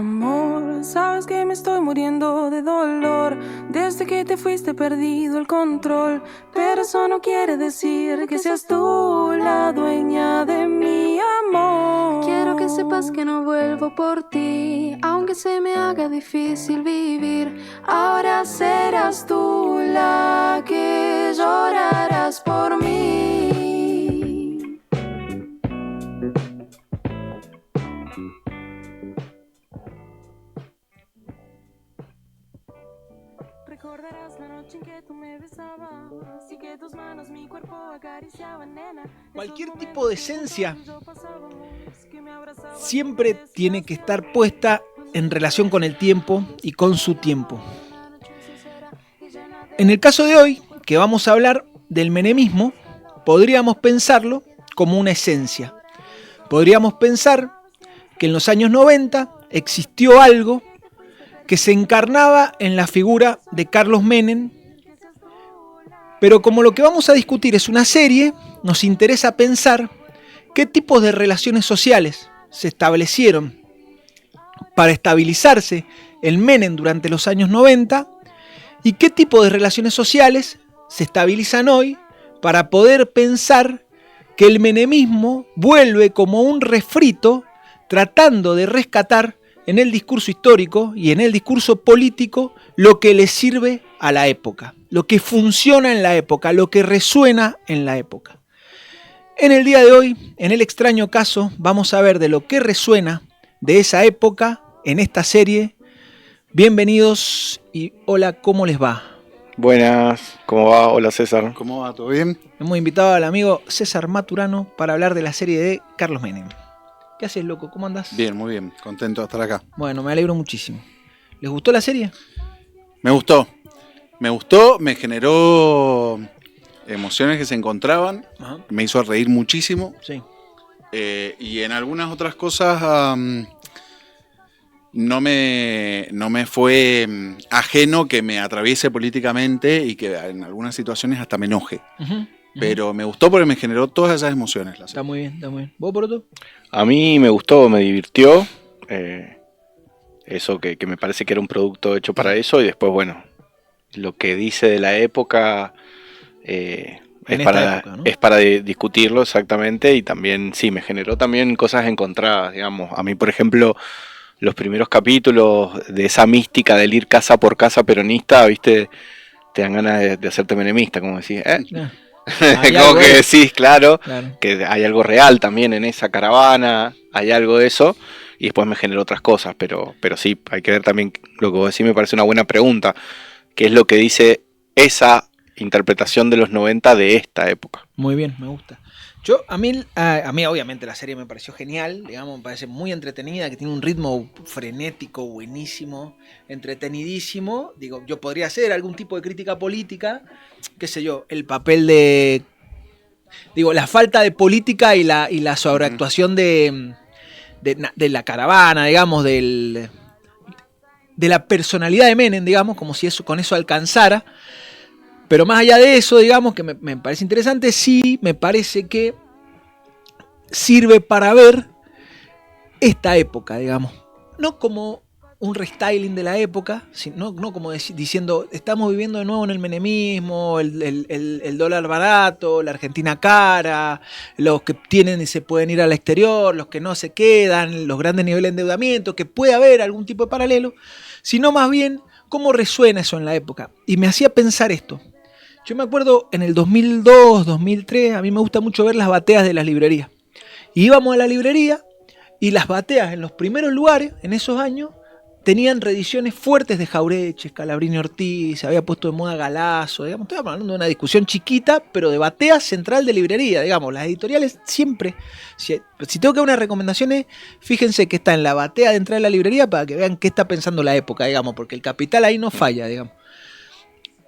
Amor, sabes que me estoy muriendo de dolor. Desde que te fuiste he perdido el control. Pero eso no quiere decir que seas tú la dueña de mi amor. Quiero que sepas que no vuelvo por ti, aunque se me haga difícil vivir. Ahora serás tú la que llorarás por mí. Recordarás la noche en que tú me besabas y que tus manos mi cuerpo acariciaban, nena. Cualquier tipo de esencia siempre tiene que estar puesta en relación con el tiempo y con su tiempo. En el caso de hoy, que vamos a hablar del menemismo, podríamos pensarlo como una esencia. Podríamos pensar que en los años 90 existió algo que se encarnaba en la figura de Carlos Menem, pero como lo que vamos a discutir es una serie, nos interesa pensar qué tipos de relaciones sociales se establecieron para estabilizarse el Menem durante los años 90 y qué tipo de relaciones sociales se estabilizan hoy para poder pensar que el menemismo vuelve como un refrito tratando de rescatar en el discurso histórico y en el discurso político lo que le sirve a la época, lo que funciona en la época, lo que resuena en la época. En el día de hoy, en el extraño caso, vamos a ver de lo que resuena de esa época en esta serie. Bienvenidos y hola, ¿cómo les va? Buenas, ¿cómo va? Hola César. ¿Cómo va? ¿Todo bien? Hemos invitado al amigo César Maturano para hablar de la serie de Carlos Menem. ¿Qué haces, loco? ¿Cómo andás? Bien, muy bien. Contento de estar acá. Bueno, me alegro muchísimo. ¿Les gustó la serie? Me gustó, me generó emociones que se encontraban, Ajá. me hizo reír muchísimo. Sí. Y en algunas otras cosas no me fue ajeno que me atraviese políticamente y que en algunas situaciones hasta me enoje. Uh-huh. Pero me gustó porque me generó todas esas emociones. Está muy bien, está muy bien. ¿Vos, Poroto? A mí me gustó, me divirtió. Eso que me parece que era un producto hecho para eso. Y después, bueno, lo que dice de la época es época, ¿no? para discutirlo exactamente. Y también, sí, me generó también cosas encontradas, digamos. A mí, por ejemplo, los primeros capítulos de esa mística del ir casa por casa peronista, ¿viste? Te dan ganas de hacerte menemista, como decís, como que decís, claro, que hay algo real también en esa caravana, hay algo de eso, y después me generó otras cosas, pero sí, hay que ver también lo que vos decís, me parece una buena pregunta, qué es lo que dice esa interpretación de los 90 de esta época. Muy bien, me gusta. A mí obviamente la serie me pareció genial, digamos, me parece muy entretenida, que tiene un ritmo frenético, buenísimo, entretenidísimo. Digo, yo podría hacer algún tipo de crítica política, qué sé yo, el papel de... Digo, la falta de política y la sobreactuación de la caravana, digamos, de la personalidad de Menem, digamos, como si con eso alcanzara. Pero más allá de eso, digamos, que me parece interesante, sí me parece que sirve para ver esta época, digamos. No como un restyling de la época, no como diciendo, estamos viviendo de nuevo en el menemismo, el dólar barato, la Argentina cara, los que tienen y se pueden ir al exterior, los que no se quedan, los grandes niveles de endeudamiento, que puede haber algún tipo de paralelo, sino más bien cómo resuena eso en la época. Y me hacía pensar esto. Yo me acuerdo en el 2002, 2003, a mí me gusta mucho ver las bateas de las librerías. Y íbamos a la librería y las bateas en los primeros lugares, en esos años, tenían reediciones fuertes de Jaureche, Scalabrini Ortiz, se había puesto de moda Galazo, digamos, estoy hablando de una discusión chiquita, pero de batea central de librería, digamos, las editoriales siempre, si tengo que dar unas recomendaciones, fíjense que está en la batea de entrada de la librería para que vean qué está pensando la época, digamos, porque el capital ahí no falla, digamos.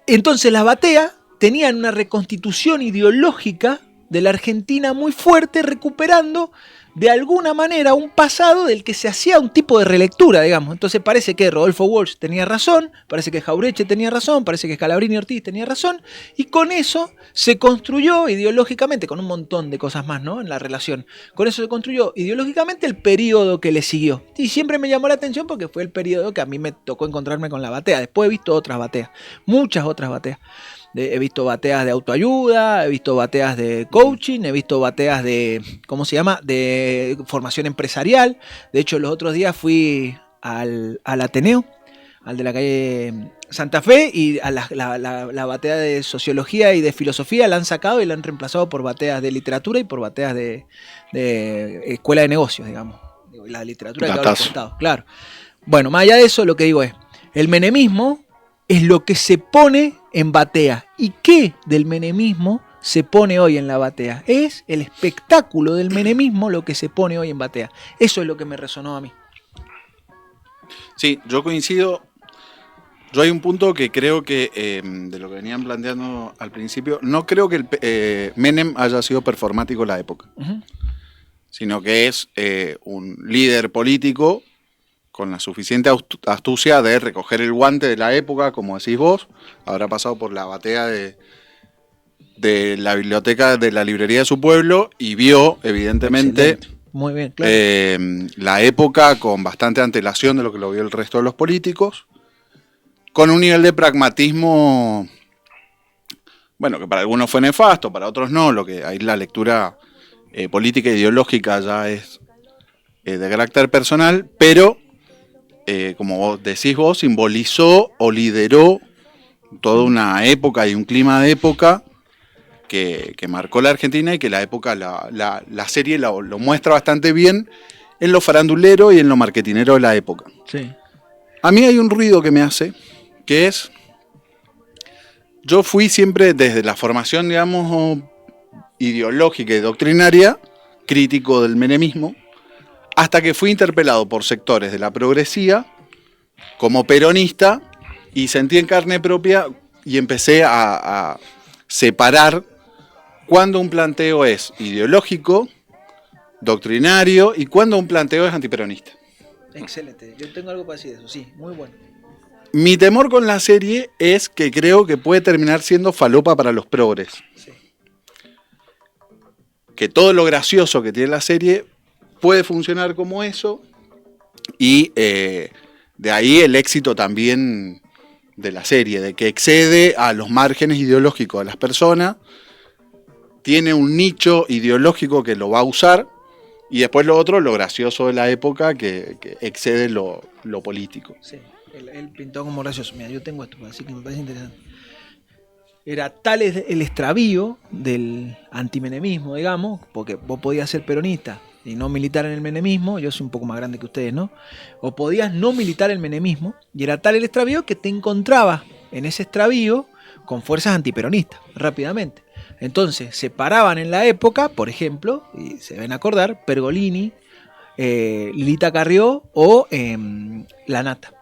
Entonces las bateas tenían una reconstitución ideológica de la Argentina muy fuerte, recuperando de alguna manera un pasado del que se hacía un tipo de relectura, digamos. Entonces parece que Rodolfo Walsh tenía razón, parece que Jauretche tenía razón, parece que Scalabrini Ortiz tenía razón, y con eso se construyó ideológicamente, con un montón de cosas más, ¿no? En la relación. Con eso se construyó ideológicamente el periodo que le siguió. Y siempre me llamó la atención porque fue el periodo que a mí me tocó encontrarme con la batea. Después he visto otras bateas, muchas otras bateas. He visto bateas de autoayuda, he visto bateas de coaching, he visto bateas de, ¿cómo se llama?, de formación empresarial. De hecho, los otros días fui al Ateneo, al de la calle Santa Fe, y a la batea de sociología y de filosofía la han sacado y la han reemplazado por bateas de literatura y por bateas de escuela de negocios, digamos. La literatura que habla al costado, claro. Bueno, más allá de eso, lo que digo es, el menemismo es lo que se pone en batea. ¿Y qué del menemismo se pone hoy en la batea? Es el espectáculo del menemismo lo que se pone hoy en batea. Eso es lo que me resonó a mí. Sí, yo coincido. Yo hay un punto que creo que, de lo que venían planteando al principio, no creo que Menem haya sido performático en la época, sino que es un líder político con la suficiente astucia de recoger el guante de la época, como decís vos. Habrá pasado por la batea de la biblioteca de la librería de su pueblo y vio, evidentemente, muy bien, claro, la época con bastante antelación de lo que lo vio el resto de los políticos, con un nivel de pragmatismo, bueno, que para algunos fue nefasto, para otros no, lo que ahí la lectura política e ideológica ya es de carácter personal, pero como decís vos, simbolizó o lideró toda una época y un clima de época que marcó la Argentina y que la época, la serie lo muestra bastante bien en lo farandulero y en lo marketinero de la época. Sí. A mí hay un ruido que me hace, que es, yo fui siempre desde la formación, digamos, ideológica y doctrinaria, crítico del menemismo, hasta que fui interpelado por sectores de la progresía como peronista y sentí en carne propia y empecé a separar cuándo un planteo es ideológico, doctrinario y cuándo un planteo es antiperonista. Excelente, yo tengo algo para decir de eso, sí, muy bueno. Mi temor con la serie es que creo que puede terminar siendo falopa para los progres. Sí. Que todo lo gracioso que tiene la serie puede funcionar como eso y de ahí el éxito también de la serie, de que excede a los márgenes ideológicos de las personas, tiene un nicho ideológico que lo va a usar y después lo otro, lo gracioso de la época que excede lo político. Sí, él pintó como gracioso. Mira, yo tengo esto, así que me parece interesante. Era tal el extravío del antimenemismo, digamos, porque vos podías ser peronista y no militar en el menemismo, yo soy un poco más grande que ustedes, ¿no? O podías no militar el menemismo, y era tal el extravío que te encontrabas en ese extravío con fuerzas antiperonistas, rápidamente. Entonces, se paraban en la época, por ejemplo, y se deben acordar, Pergolini, Lilita Carrió o La Nata,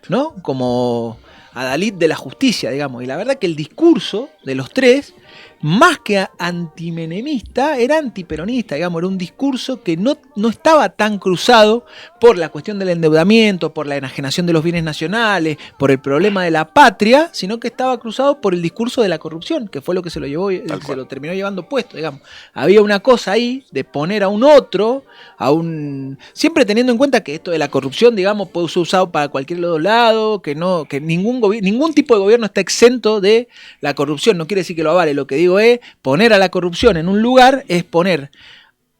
¿no? Como adalid de la justicia, digamos. Y la verdad que el discurso de los tres, más que antimenemista, era antiperonista, digamos. Era un discurso que no estaba tan cruzado por la cuestión del endeudamiento, por la enajenación de los bienes nacionales, por el problema de la patria, sino que estaba cruzado por el discurso de la corrupción, que fue lo que se lo llevó, se lo terminó llevando puesto, digamos. Había una cosa ahí de poner a un otro, siempre teniendo en cuenta que esto de la corrupción, digamos, puede ser usado para cualquier lado, que ningún tipo de gobierno está exento de la corrupción. No quiere decir que lo avale, lo que digo es poner a la corrupción en un lugar, es poner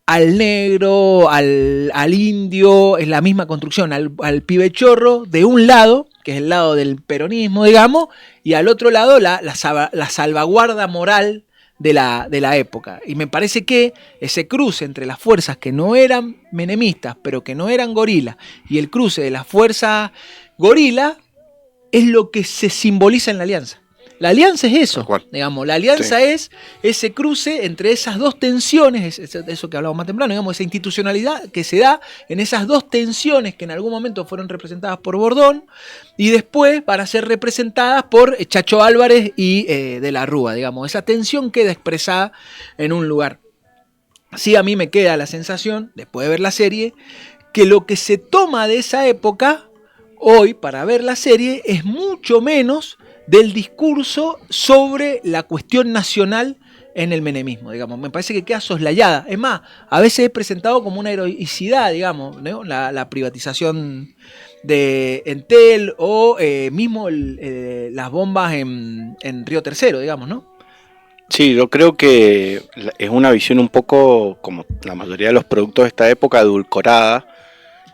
al negro, al indio, es la misma construcción, al pibe chorro de un lado, que es el lado del peronismo, digamos, y al otro lado la salvaguarda moral de la época. Y me parece que ese cruce entre las fuerzas que no eran menemistas, pero que no eran gorilas, y el cruce de las fuerzas gorilas es lo que se simboliza en la alianza. La alianza es eso, digamos, la alianza es ese cruce entre esas dos tensiones, eso que hablábamos más temprano, digamos, esa institucionalidad que se da en esas dos tensiones que en algún momento fueron representadas por Bordón y después van a ser representadas por Chacho Álvarez y de la Rúa, digamos, esa tensión queda expresada en un lugar. sí a mí me queda la sensación, después de ver la serie, que lo que se toma de esa época, hoy, para ver la serie, es mucho menos del discurso sobre la cuestión nacional en el menemismo, digamos. Me parece que queda soslayada. Es más, a veces es presentado como una heroicidad, digamos, ¿no? La privatización de Entel o mismo las bombas en Río Tercero, digamos, ¿no? Sí, yo creo que es una visión un poco, como la mayoría de los productos de esta época, edulcorada,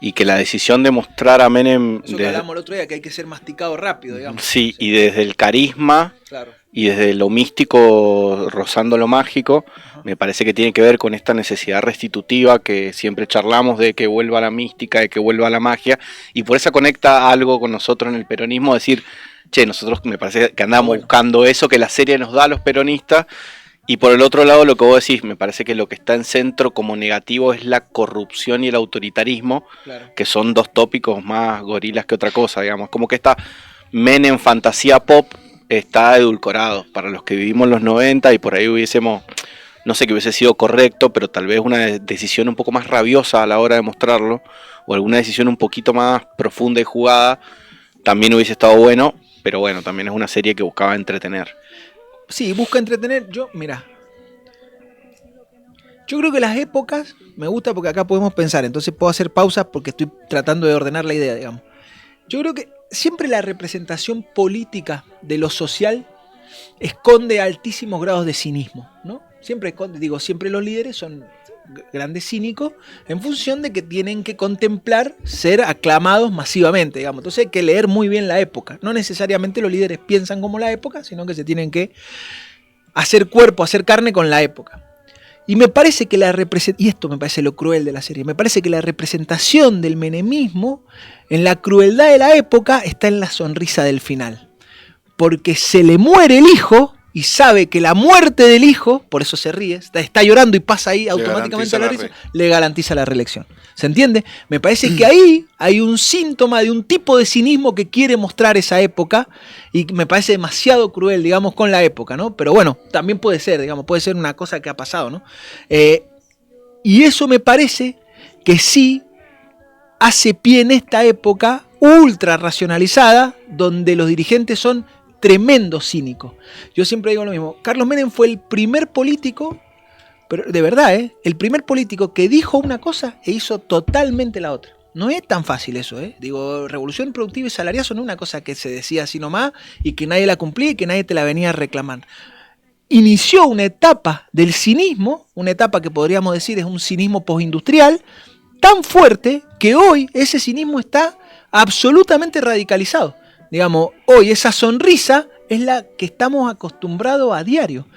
y que la decisión de mostrar a Menem... Eso que hablamos el otro día, que hay que ser masticado rápido, digamos. Sí, y desde el carisma, claro, y desde lo místico rozando lo mágico, me parece que tiene que ver con esta necesidad restitutiva que siempre charlamos de que vuelva la mística, de que vuelva la magia, y por eso conecta algo con nosotros en el peronismo, decir, che, nosotros me parece que andamos buscando eso que la serie nos da a los peronistas. Y por el otro lado, lo que vos decís, me parece que lo que está en centro como negativo es la corrupción y el autoritarismo, claro, que son dos tópicos más gorilas que otra cosa, digamos. Como que esta Menem fantasía pop está edulcorado para los que vivimos los 90 y por ahí hubiésemos, no sé que hubiese sido correcto, pero tal vez una decisión un poco más rabiosa a la hora de mostrarlo, o alguna decisión un poquito más profunda y jugada, también hubiese estado bueno, pero bueno, también es una serie que buscaba entretener. Sí, busca entretener. Yo creo que las épocas me gusta porque acá podemos pensar, entonces puedo hacer pausas porque estoy tratando de ordenar la idea, digamos. Yo creo que siempre la representación política de lo social esconde altísimos grados de cinismo, ¿no? Siempre los líderes son grandes cínicos en función de que tienen que contemplar ser aclamados masivamente, digamos. Entonces hay que leer muy bien la época. No necesariamente los líderes piensan como la época, sino que se tienen que hacer cuerpo, hacer carne con la época. Y me parece que y esto me parece lo cruel de la serie, me parece que la representación del menemismo en la crueldad de la época está en la sonrisa del final. Porque se le muere el hijo y sabe que la muerte del hijo, por eso se ríe, está llorando y pasa ahí automáticamente a la risa, le garantiza la reelección. ¿Se entiende? Me parece que ahí hay un síntoma de un tipo de cinismo que quiere mostrar esa época y me parece demasiado cruel, digamos, con la época, ¿no? Pero bueno, también puede ser, digamos, puede ser una cosa que ha pasado, ¿no? Y eso me parece que sí hace pie en esta época ultra racionalizada, donde los dirigentes son tremendo cínico. Yo siempre digo lo mismo. Carlos Menem fue el primer político, pero de verdad, el primer político que dijo una cosa e hizo totalmente la otra. No es tan fácil eso, Digo, revolución productiva y salariazo no es una cosa que se decía así nomás y que nadie la cumplía y que nadie te la venía a reclamar. Inició una etapa del cinismo, una etapa que podríamos decir es un cinismo postindustrial, tan fuerte que hoy ese cinismo está absolutamente radicalizado. Digamos, hoy esa sonrisa es la que estamos acostumbrados a diario.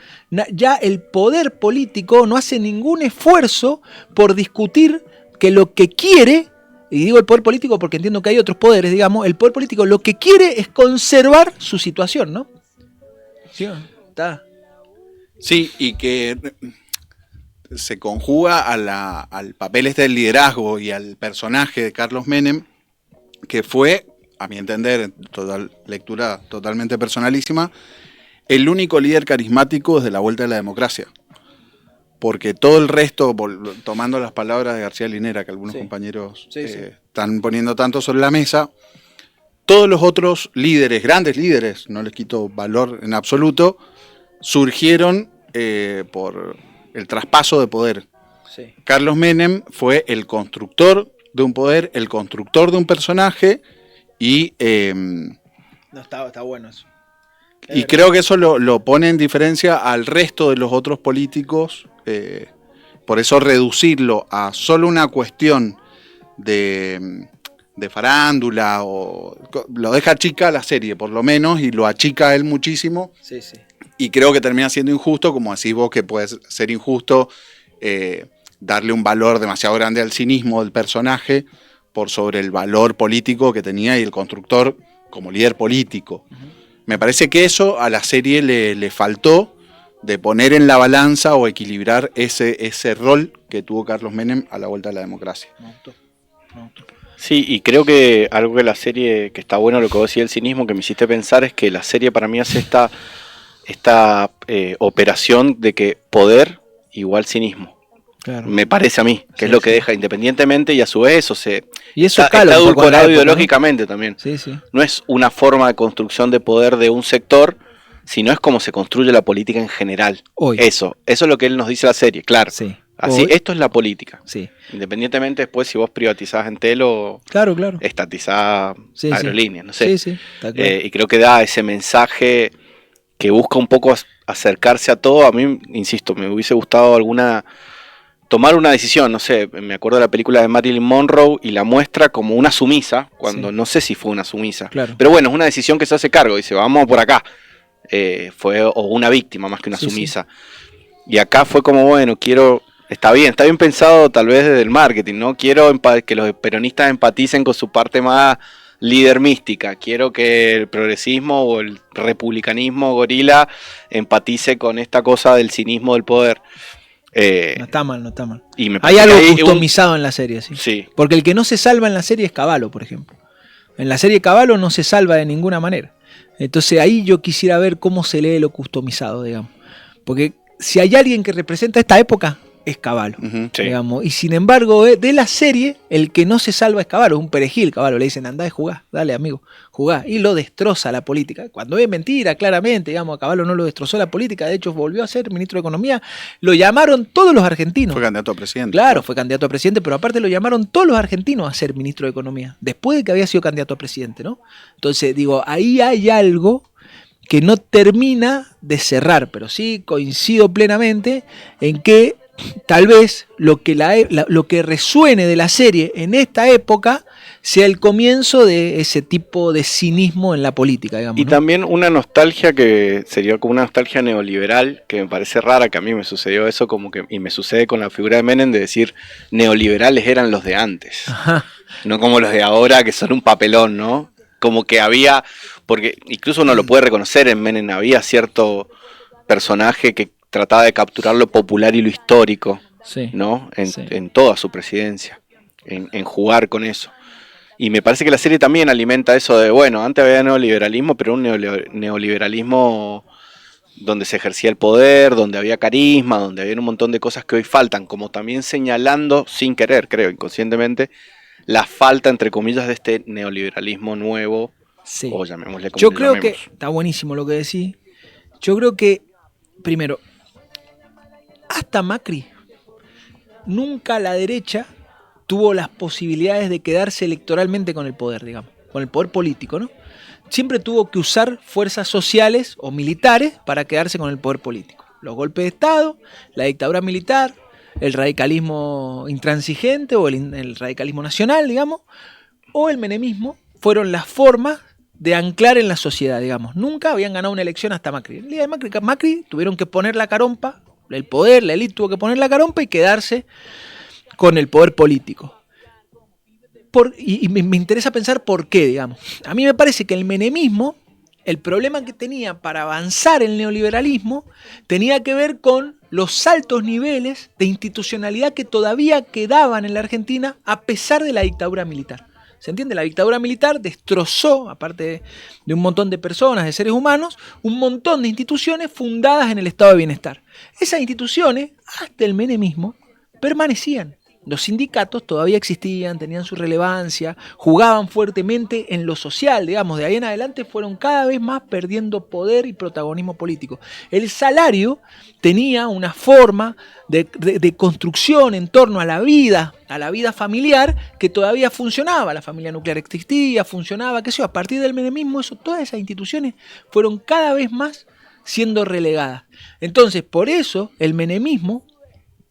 Ya el poder político no hace ningún esfuerzo por discutir que lo que quiere, y digo el poder político porque entiendo que hay otros poderes, digamos, el poder político lo que quiere es conservar su situación, ¿no? Sí, está. Sí, y que se conjuga al papel del liderazgo y al personaje de Carlos Menem, que fue, a mi entender, en total lectura totalmente personalísima, el único líder carismático desde la vuelta de la democracia. Porque todo el resto, tomando las palabras de García Linera, que algunos compañeros están poniendo tanto sobre la mesa, todos los otros líderes, grandes líderes, no les quito valor en absoluto, surgieron por el traspaso de poder. Sí. Carlos Menem fue el constructor de un poder, el constructor de un personaje. Y no, está bueno eso. Y creo que eso lo pone en diferencia al resto de los otros políticos. Por eso reducirlo a solo una cuestión de farándula, o lo deja chica la serie, por lo menos, y lo achica a él muchísimo. Sí. Y creo que termina siendo injusto, como decís vos, que puede ser injusto darle un valor demasiado grande al cinismo del personaje por sobre el valor político que tenía y el constructor como líder político. Uh-huh. Me parece que eso a la serie le faltó de poner en la balanza o equilibrar ese rol que tuvo Carlos Menem a la vuelta de la democracia. Sí, y creo que algo que la serie, que está bueno lo que vos decís del cinismo, que me hiciste pensar, es que la serie para mí hace esta operación de que poder igual cinismo. Claro. Me parece a mí, que Sí, es lo que sí. deja independientemente y a su vez eso se Y eso está cala un poco en la edulcorado época, ¿no? ideológicamente también. Sí, sí. No es una forma de construcción de poder de un sector, sino es como se construye la política en general. Hoy. Eso es lo que él nos dice la serie, claro. Sí. Así, Hoy. esto es la política. Sí. Independientemente después si vos privatizás Entel o Claro, claro. estatizás Sí, sí. aerolíneas, no sé. Sí, sí. Está claro. Y creo que da ese mensaje que busca un poco acercarse a todo. A mí, insisto, me hubiese gustado tomar una decisión, no sé, me acuerdo de la película de Marilyn Monroe y la muestra como una sumisa, cuando Sí. no sé si fue una sumisa. Claro. Pero bueno, es una decisión que se hace cargo, dice, vamos por acá. O una víctima más que una Sí, sumisa. Y acá fue como, bueno, está bien pensado tal vez desde el marketing, ¿no? Quiero que los peronistas empaticen con su parte más líder mística. Quiero que el progresismo o el republicanismo gorila empatice con esta cosa del cinismo del poder. No está mal, no está mal. Y me Hay parece algo que customizado en la serie, sí. Sí, Porque el que no se salva en la serie es Cavallo, por ejemplo. En la serie Cavallo no se salva de ninguna manera. Entonces ahí yo quisiera ver cómo se lee lo customizado, digamos. Porque si hay alguien que representa esta época, es Cavallo. Ujú. sí. Digamos. Y sin embargo, de la serie, el que no se salva es Cavallo, es un perejil. Cavallo le dicen, andá y jugá, dale amigo, jugá. Y lo destroza la política. Cuando es mentira, claramente, digamos, a Cavallo no lo destrozó la política, de hecho volvió a ser ministro de Economía. Lo llamaron todos los argentinos. Fue candidato a presidente. Claro, fue candidato a presidente, pero aparte lo llamaron todos los argentinos a ser ministro de Economía, después de que había sido candidato a presidente, ¿no? Entonces, digo, ahí hay algo que no termina de cerrar, pero sí coincido plenamente en que tal vez lo que resuene de la serie en esta época sea el comienzo de ese tipo de cinismo en la política, digamos. Y ¿no? también una nostalgia que sería como una nostalgia neoliberal, que me parece rara, que a mí me sucedió eso, y me sucede con la figura de Menem, de decir neoliberales eran los de antes, Ajá. no como los de ahora que son un papelón, ¿no? Como que había, porque incluso uno lo puede reconocer en Menem, había cierto personaje que trataba de capturar lo popular y lo histórico, Sí. ¿no? Sí. En toda su presidencia, en jugar con eso. Y me parece que la serie también alimenta eso de, bueno, antes había neoliberalismo, pero un neoliberalismo donde se ejercía el poder, donde había carisma, donde había un montón de cosas que hoy faltan, como también señalando, sin querer, creo, inconscientemente, la falta, entre comillas, de este neoliberalismo nuevo, Sí. o llamémosle como Yo le creo que llamemos. está buenísimo lo que decís. Yo creo que, primero, hasta Macri, nunca la derecha tuvo las posibilidades de quedarse electoralmente con el poder, digamos, con el poder político, ¿no? Siempre tuvo que usar fuerzas sociales o militares para quedarse con el poder político. Los golpes de Estado, la dictadura militar, el radicalismo intransigente o el radicalismo nacional, digamos, o el menemismo, fueron las formas de anclar en la sociedad, digamos. Nunca habían ganado una elección hasta Macri. El día de Macri tuvieron que poner la carompa, el poder, la élite tuvo que poner la carompa y quedarse con el poder político. Y me interesa pensar por qué, digamos. A mí me parece que el menemismo, el problema que tenía para avanzar el neoliberalismo, tenía que ver con los altos niveles de institucionalidad que todavía quedaban en la Argentina a pesar de la dictadura militar. ¿Se entiende? La dictadura militar destrozó, aparte de un montón de personas, de seres humanos, un montón de instituciones fundadas en el estado de bienestar. Esas instituciones, hasta el menemismo, permanecían. Los sindicatos todavía existían, tenían su relevancia, jugaban fuertemente en lo social, digamos, de ahí en adelante fueron cada vez más perdiendo poder y protagonismo político. El salario tenía una forma de construcción en torno a la vida familiar que todavía funcionaba, la familia nuclear existía, funcionaba, qué sé yo, a partir del menemismo, todas esas instituciones fueron cada vez más siendo relegadas. Entonces, por eso el menemismo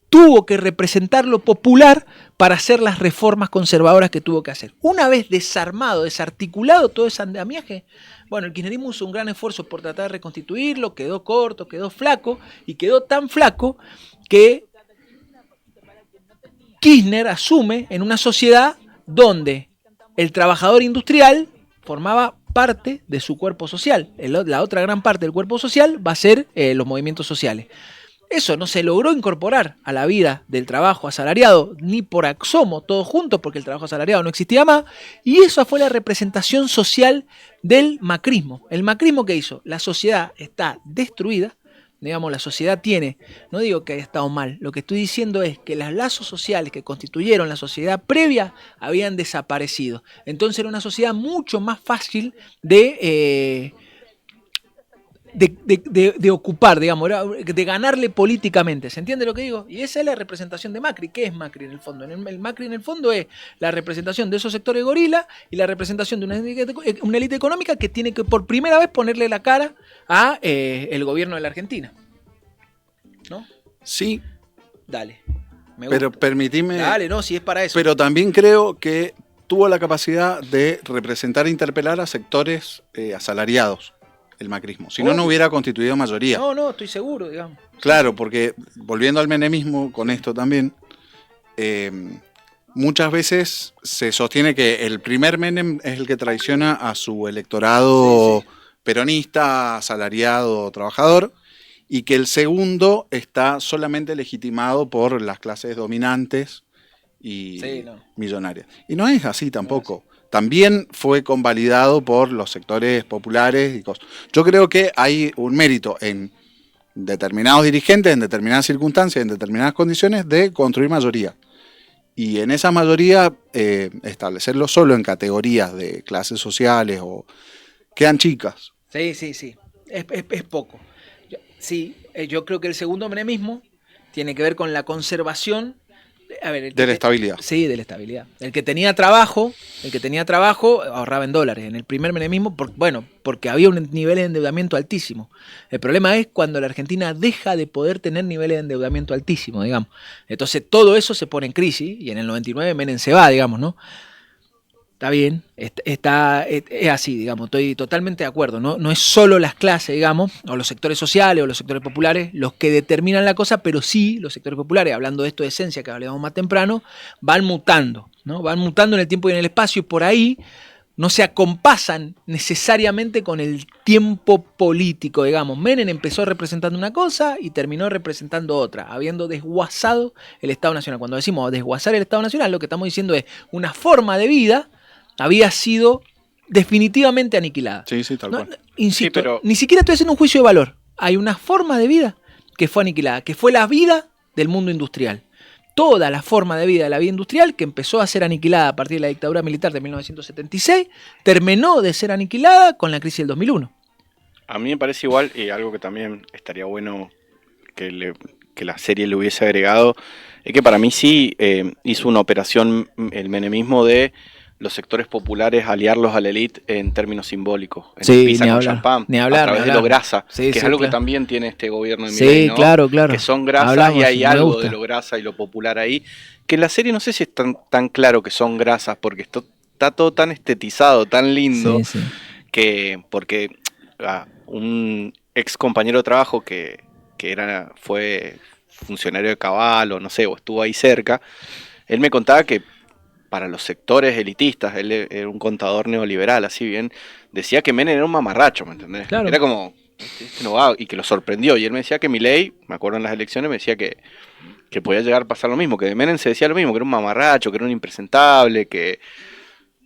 tuvo que representar lo popular para hacer las reformas conservadoras que tuvo que hacer. Una vez desarmado, desarticulado todo ese andamiaje, bueno, el kirchnerismo hizo un gran esfuerzo por tratar de reconstituirlo, quedó corto, quedó flaco, y quedó tan flaco que Kirchner asume en una sociedad donde el trabajador industrial formaba parte de su cuerpo social. La otra gran parte del cuerpo social va a ser los movimientos sociales. Eso no se logró incorporar a la vida del trabajo asalariado, ni por asomo, todos juntos, porque el trabajo asalariado no existía más, y esa fue la representación social del macrismo. El macrismo, ¿qué hizo? La sociedad está destruida, digamos, la sociedad tiene, no digo que haya estado mal, lo que estoy diciendo es que los lazos sociales que constituyeron la sociedad previa habían desaparecido. Entonces era una sociedad mucho más fácil de ocupar, digamos, de ganarle políticamente. ¿Se entiende lo que digo? Y esa es la representación de Macri. ¿Qué es Macri en el fondo? El Macri en el fondo es la representación de esos sectores gorila y la representación de una élite económica que tiene que por primera vez ponerle la cara a el gobierno de la Argentina. ¿No? Sí. Dale. Pero permitime. Dale, no, si es para eso. Pero también creo que tuvo la capacidad de representar e interpelar a sectores asalariados. El macrismo. Si no, no hubiera constituido mayoría. No, estoy seguro, digamos. Claro, porque volviendo al menemismo con esto también, muchas veces se sostiene que el primer Menem es el que traiciona a su electorado peronista, asalariado, trabajador, y que el segundo está solamente legitimado por las clases dominantes y millonarias. Y no es así tampoco. También fue convalidado por los sectores populares y cosas. Yo creo que hay un mérito en determinados dirigentes, en determinadas circunstancias, en determinadas condiciones, de construir mayoría. Y en esa mayoría, establecerlo solo en categorías de clases sociales o quedan chicas. Sí. Es poco. Yo creo que el segundo menemismo tiene que ver con la conservación. A ver, de la estabilidad. Sí, de la estabilidad. El que tenía trabajo ahorraba en dólares. En el primer menemismo, porque había un nivel de endeudamiento altísimo. El problema es cuando la Argentina deja de poder tener niveles de endeudamiento altísimo, digamos. Entonces todo eso se pone en crisis y en el 99 Menem se va, digamos, ¿no? Está bien, es así, digamos, estoy totalmente de acuerdo, ¿no? No es solo las clases, digamos, o los sectores sociales o los sectores populares los que determinan la cosa, pero sí los sectores populares, hablando de esto de esencia que hablábamos más temprano, van mutando, ¿no? Van mutando en el tiempo y en el espacio y por ahí no se acompasan necesariamente con el tiempo político, digamos. Menem empezó representando una cosa y terminó representando otra, habiendo desguazado el Estado Nacional. Cuando decimos desguazar el Estado Nacional, lo que estamos diciendo es una forma de vida había sido definitivamente aniquilada. Sí, tal cual. Insisto, sí, pero ni siquiera estoy haciendo un juicio de valor. Hay una forma de vida que fue aniquilada, que fue la vida del mundo industrial. Toda la forma de vida de la vida industrial, que empezó a ser aniquilada a partir de la dictadura militar de 1976, terminó de ser aniquilada con la crisis del 2001. A mí me parece igual, y algo que también estaría bueno que la serie le hubiese agregado, es que para mí sí hizo una operación el menemismo de los sectores populares aliarlos a la élite en términos simbólicos. En el pizza con champán, a través de lo grasa, que es algo que también tiene este gobierno de Milei, ¿no? Claro. Que son grasas y hay algo de lo grasa y lo popular ahí. Que en la serie no sé si es tan claro que son grasas, porque está todo tan estetizado, tan lindo, que porque un ex compañero de trabajo que fue funcionario de Cabal o no sé, o estuvo ahí cerca, él me contaba que para los sectores elitistas, él era un contador neoliberal, así bien, decía que Menem era un mamarracho, ¿me entendés? Claro. Era como, este no va, y que lo sorprendió, y él me decía que Milei, me acuerdo en las elecciones, me decía que podía llegar a pasar lo mismo, que de Menem se decía lo mismo, que era un mamarracho, que era un impresentable, que...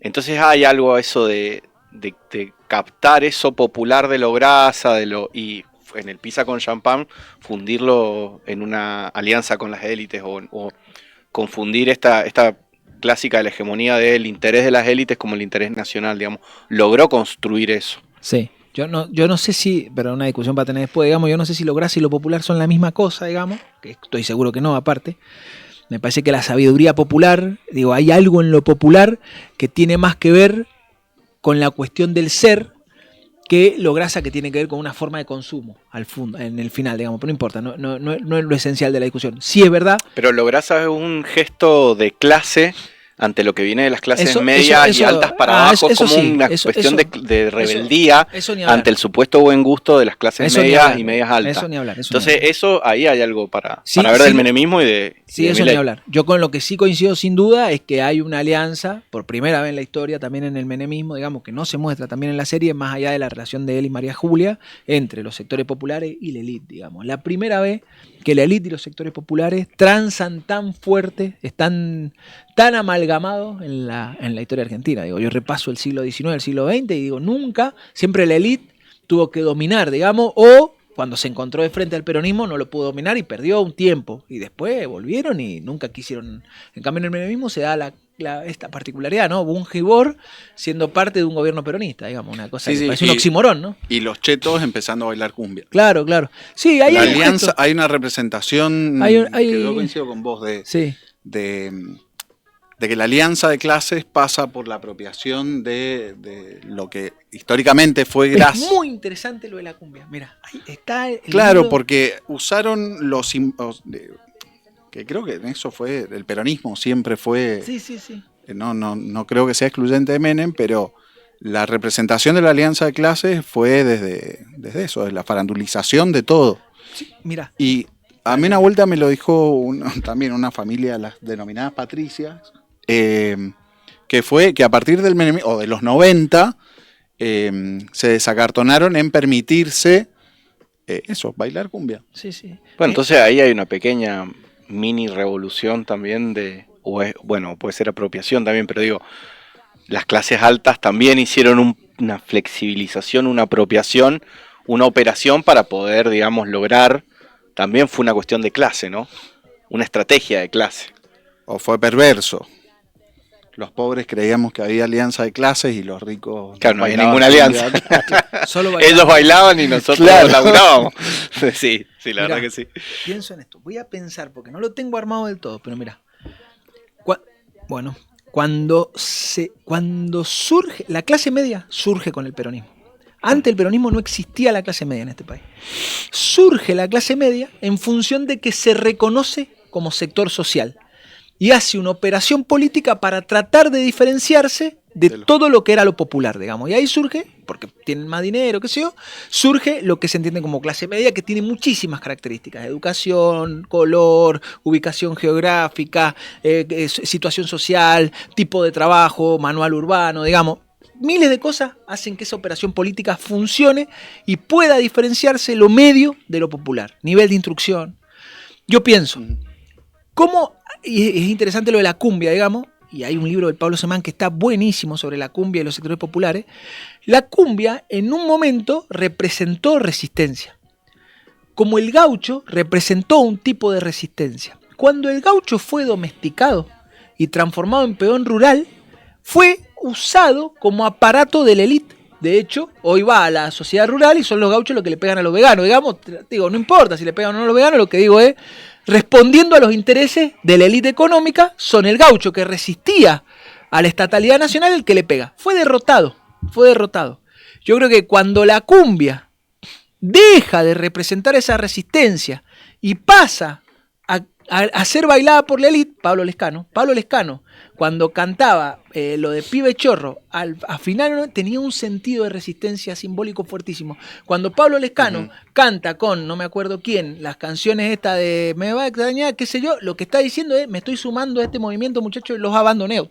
Entonces hay algo a eso de captar eso popular de lo grasa, y en el pizza con champán, fundirlo en una alianza con las élites, o confundir esta clásica de la hegemonía del interés de las élites como el interés nacional, digamos, logró construir eso. Sí, yo no sé si, pero una discusión para tener después, digamos, yo no sé si lo grasa y lo popular son la misma cosa, digamos, que estoy seguro que no, aparte. Me parece que la sabiduría popular, digo, hay algo en lo popular que tiene más que ver con la cuestión del ser que lo grasa que tiene que ver con una forma de consumo en el final, digamos, pero no importa, no es lo esencial de la discusión. Sí es verdad. Pero lo grasa es un gesto de clase ante lo que viene de las clases medias y altas para abajo, como una cuestión de rebeldía ante el supuesto buen gusto de las clases medias y medias altas. Eso ni hablar. Entonces, ahí hay algo para ver del menemismo y de... Sí, eso ni hablar. Yo con lo que sí coincido sin duda es que hay una alianza, por primera vez en la historia, también en el menemismo, digamos, que no se muestra también en la serie, más allá de la relación de él y María Julia, entre los sectores populares y la élite, digamos. La primera vez que la élite y los sectores populares transan tan fuerte, están tan amalgamados en la historia argentina. Digo, yo repaso el siglo XIX, el siglo XX y digo, nunca, siempre la élite tuvo que dominar, digamos, o cuando se encontró de frente al peronismo no lo pudo dominar y perdió un tiempo. Y después volvieron y nunca quisieron. En cambio, en el menemismo se da esta particularidad, ¿no? Bunge y Bor siendo parte de un gobierno peronista, digamos, una cosa que parece un oxímoron, ¿no? Y los chetos empezando a bailar cumbia. Claro, claro. Sí, la alianza, hay una representación que yo coincido con vos de que la alianza de clases pasa por la apropiación de lo que históricamente fue Es muy interesante lo de la cumbia. Mira, ahí está el libro. Porque usaron que creo que en eso fue el peronismo, siempre fue. Sí. No creo que sea excluyente de Menem, pero la representación de la alianza de clases fue desde eso, desde la farandulización de todo. Sí, mira. Y a mí una vuelta me lo dijo también una familia, las denominadas patricias, que fue que a partir del menemismo, o de los 90, se desacartonaron en permitirse bailar cumbia. Sí. Bueno, entonces ahí hay una pequeña mini revolución también puede ser apropiación también, pero digo, las clases altas también hicieron una flexibilización, una apropiación, una operación para poder, digamos, lograr, también fue una cuestión de clase, ¿no? Una estrategia de clase. O fue perverso. Los pobres creíamos que había alianza de clases y los ricos... Claro, no había ninguna alianza. Solo ellos bailaban y nosotros laburábamos. Sí, la verdad que sí. Pienso en esto. Voy a pensar, porque no lo tengo armado del todo, pero mira. Cuando surge... La clase media surge con el peronismo. Antes el peronismo no existía la clase media en este país. Surge la clase media en función de que se reconoce como sector social. Y hace una operación política para tratar de diferenciarse de todo lo que era lo popular, digamos. Y ahí surge, porque tienen más dinero, qué sé yo, surge lo que se entiende como clase media, que tiene muchísimas características: educación, color, ubicación geográfica, situación social, tipo de trabajo, manual urbano, digamos. Miles de cosas hacen que esa operación política funcione y pueda diferenciarse lo medio de lo popular. Nivel de instrucción. Yo pienso, y es interesante lo de la cumbia, digamos, y hay un libro del Pablo Semán que está buenísimo sobre la cumbia y los sectores populares. La cumbia en un momento representó resistencia. Como el gaucho representó un tipo de resistencia. Cuando el gaucho fue domesticado y transformado en peón rural, fue usado como aparato de la élite. De hecho, hoy va a la sociedad rural y son los gauchos los que le pegan a los veganos. Digamos, no importa si le pegan o no a los veganos, lo que digo es, respondiendo a los intereses de la élite económica, son el gaucho que resistía a la estatalidad nacional el que le pega. Fue derrotado. Yo creo que cuando la cumbia deja de representar esa resistencia y pasa a ser bailada por la élite, Pablo Lescano, cuando cantaba lo de Pibe Chorro, al final tenía un sentido de resistencia simbólico fuertísimo. Cuando Pablo Lescano canta con no me acuerdo quién, las canciones estas de Me va a extrañar, qué sé yo, lo que está diciendo es: me estoy sumando a este movimiento, muchachos, y los abandoné.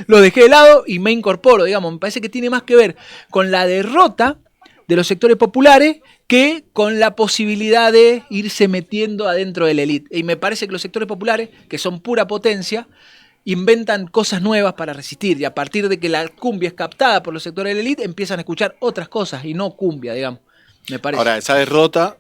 Los dejé de lado y me incorporo, digamos. Me parece que tiene más que ver con la derrota de los sectores populares que con la posibilidad de irse metiendo adentro de la élite. Y me parece que los sectores populares, que son pura potencia, inventan cosas nuevas para resistir, y a partir de que la cumbia es captada por los sectores de la élite, empiezan a escuchar otras cosas y no cumbia, digamos, me parece. Ahora, esa derrota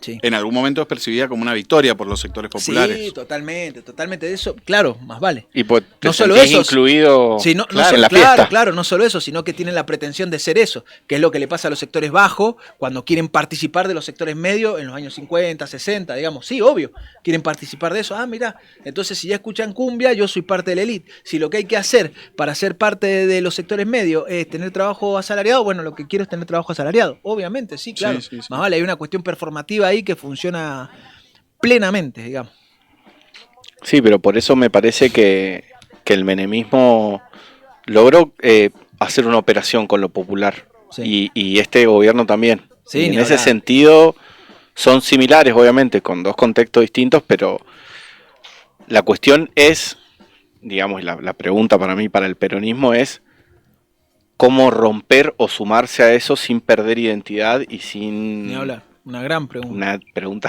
en algún momento es percibida como una victoria por los sectores populares. Sí, totalmente de eso, claro, más vale. Y pues, no solo eso, incluido en la fiesta. Claro, no solo eso, sino que tienen la pretensión de ser eso, que es lo que le pasa a los sectores bajos cuando quieren participar de los sectores medios en los años 50, 60, digamos. Sí, obvio, quieren participar de eso. Mirá, entonces si ya escuchan cumbia, yo soy parte de la élite. Si lo que hay que hacer para ser parte de los sectores medios es tener trabajo asalariado, bueno, lo que quiero es tener trabajo asalariado. Obviamente, sí, claro. Sí. Más vale, hay una cuestión performativa ahí que funciona plenamente, digamos. Sí, pero por eso me parece que el menemismo logró hacer una operación con lo popular. Sí. Y este gobierno también. Sí, en ese sentido son similares, obviamente, con dos contextos distintos, pero la cuestión es, digamos, la pregunta para mí, para el peronismo es cómo romper o sumarse a eso sin perder identidad y sin... Ni hablar. Una gran pregunta. Una pregunta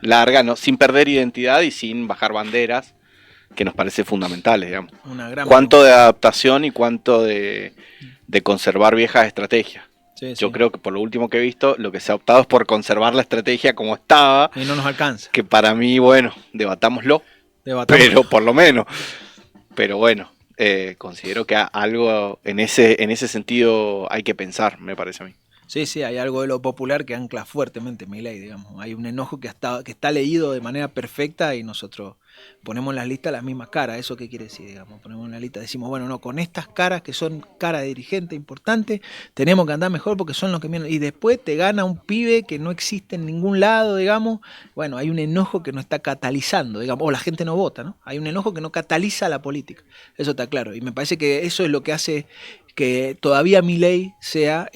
larga, ¿no? Sin perder identidad y sin bajar banderas, que nos parece fundamentales, digamos. Una gran cuánto pregunta. De adaptación y cuánto de conservar viejas estrategias. Sí, Yo sí. creo que por lo último que he visto, lo que se ha optado es por conservar la estrategia como estaba, Y no nos alcanza. que para mí, bueno, debatámoslo, Debatamos. pero por lo menos. Pero bueno, considero que algo en ese sentido hay que pensar, me parece a mí. Sí, sí, hay algo de lo popular que ancla fuertemente Milei, digamos. Hay un enojo que está leído de manera perfecta y nosotros ponemos en las listas las mismas caras. ¿Eso qué quiere decir? Digamos, ponemos en la lista, decimos, bueno, no, con estas caras que son cara de dirigente importante, tenemos que andar mejor porque son los que vienen. Y después te gana un pibe que no existe en ningún lado, digamos. Bueno, hay un enojo que no está catalizando, digamos, o la gente no vota, ¿no? Hay un enojo que no cataliza la política. Eso está claro. Y me parece que eso es lo que hace que todavía Milei sea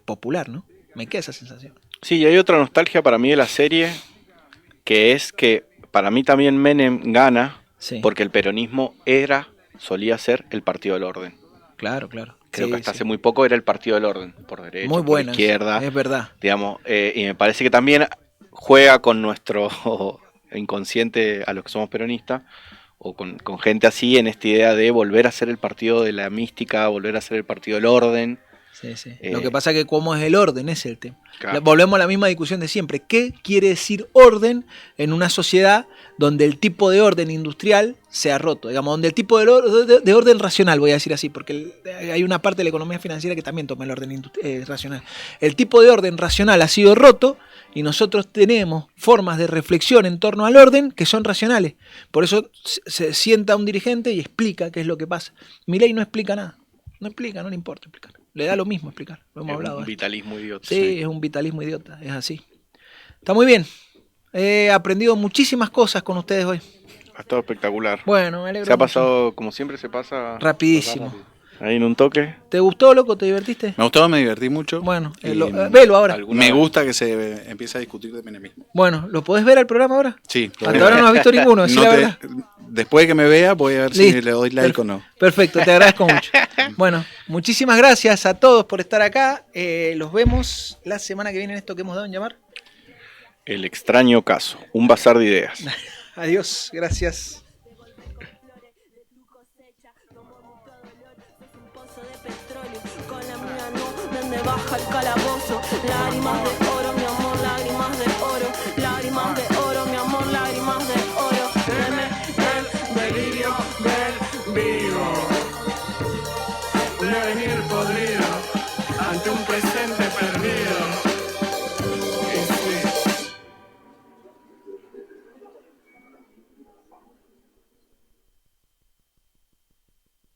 popular, ¿no? Me queda esa sensación. Sí, y hay otra nostalgia para mí de la serie, que es que para mí también Menem gana, Sí, porque el peronismo solía ser el partido del orden. claro, claro. Creo Sí, que hasta sí. hace muy poco era el partido del orden, por derecha, Muy por bueno, izquierda, es verdad. digamos, y me parece que también juega con nuestro inconsciente a los que somos peronistas, o con gente así, en esta idea de volver a ser el partido de la mística, volver a ser el partido del orden. Sí, sí. Lo que pasa es que cómo es el orden, ese es el tema. Claro. Volvemos a la misma discusión de siempre. ¿Qué quiere decir orden en una sociedad donde el tipo de orden industrial se ha roto? Digamos, donde el tipo de orden racional, voy a decir así, porque hay una parte de la economía financiera que también toma el orden racional. El tipo de orden racional ha sido roto y nosotros tenemos formas de reflexión en torno al orden que son racionales. Por eso se sienta un dirigente y explica qué es lo que pasa. Milei no explica nada. No explica, no le importa explicar. Le da lo mismo explicar. Lo hemos hablado. Un vitalismo idiota. Sí, es un vitalismo idiota, es así. Está muy bien. He aprendido muchísimas cosas con ustedes hoy. Ha estado espectacular. Bueno, me alegro. Se ha mucho. pasado, como siempre se pasa... Rapidísimo. Ahí en un toque. ¿Te gustó, loco? ¿Te divertiste? Me gustó, me divertí mucho. Bueno, Y velo ahora. me gusta que se empiece a discutir de menemismo. Bueno, ¿lo podés ver al programa ahora? Sí. Hasta ahora no has visto ninguno, decí la verdad. Después de que me vea, voy a ver Listo. si le doy like o no. Perfecto, te agradezco mucho. Bueno, muchísimas gracias a todos por estar acá. Los vemos la semana que viene en esto que hemos dado en llamar. El extraño caso. Un bazar de ideas. Adiós, gracias. Baja el calabozo, lágrimas de oro, mi amor, lágrimas de oro, lágrimas de oro, mi amor, lágrimas de oro. Deme el delirio del vivo, un devenir podrido ante un presente.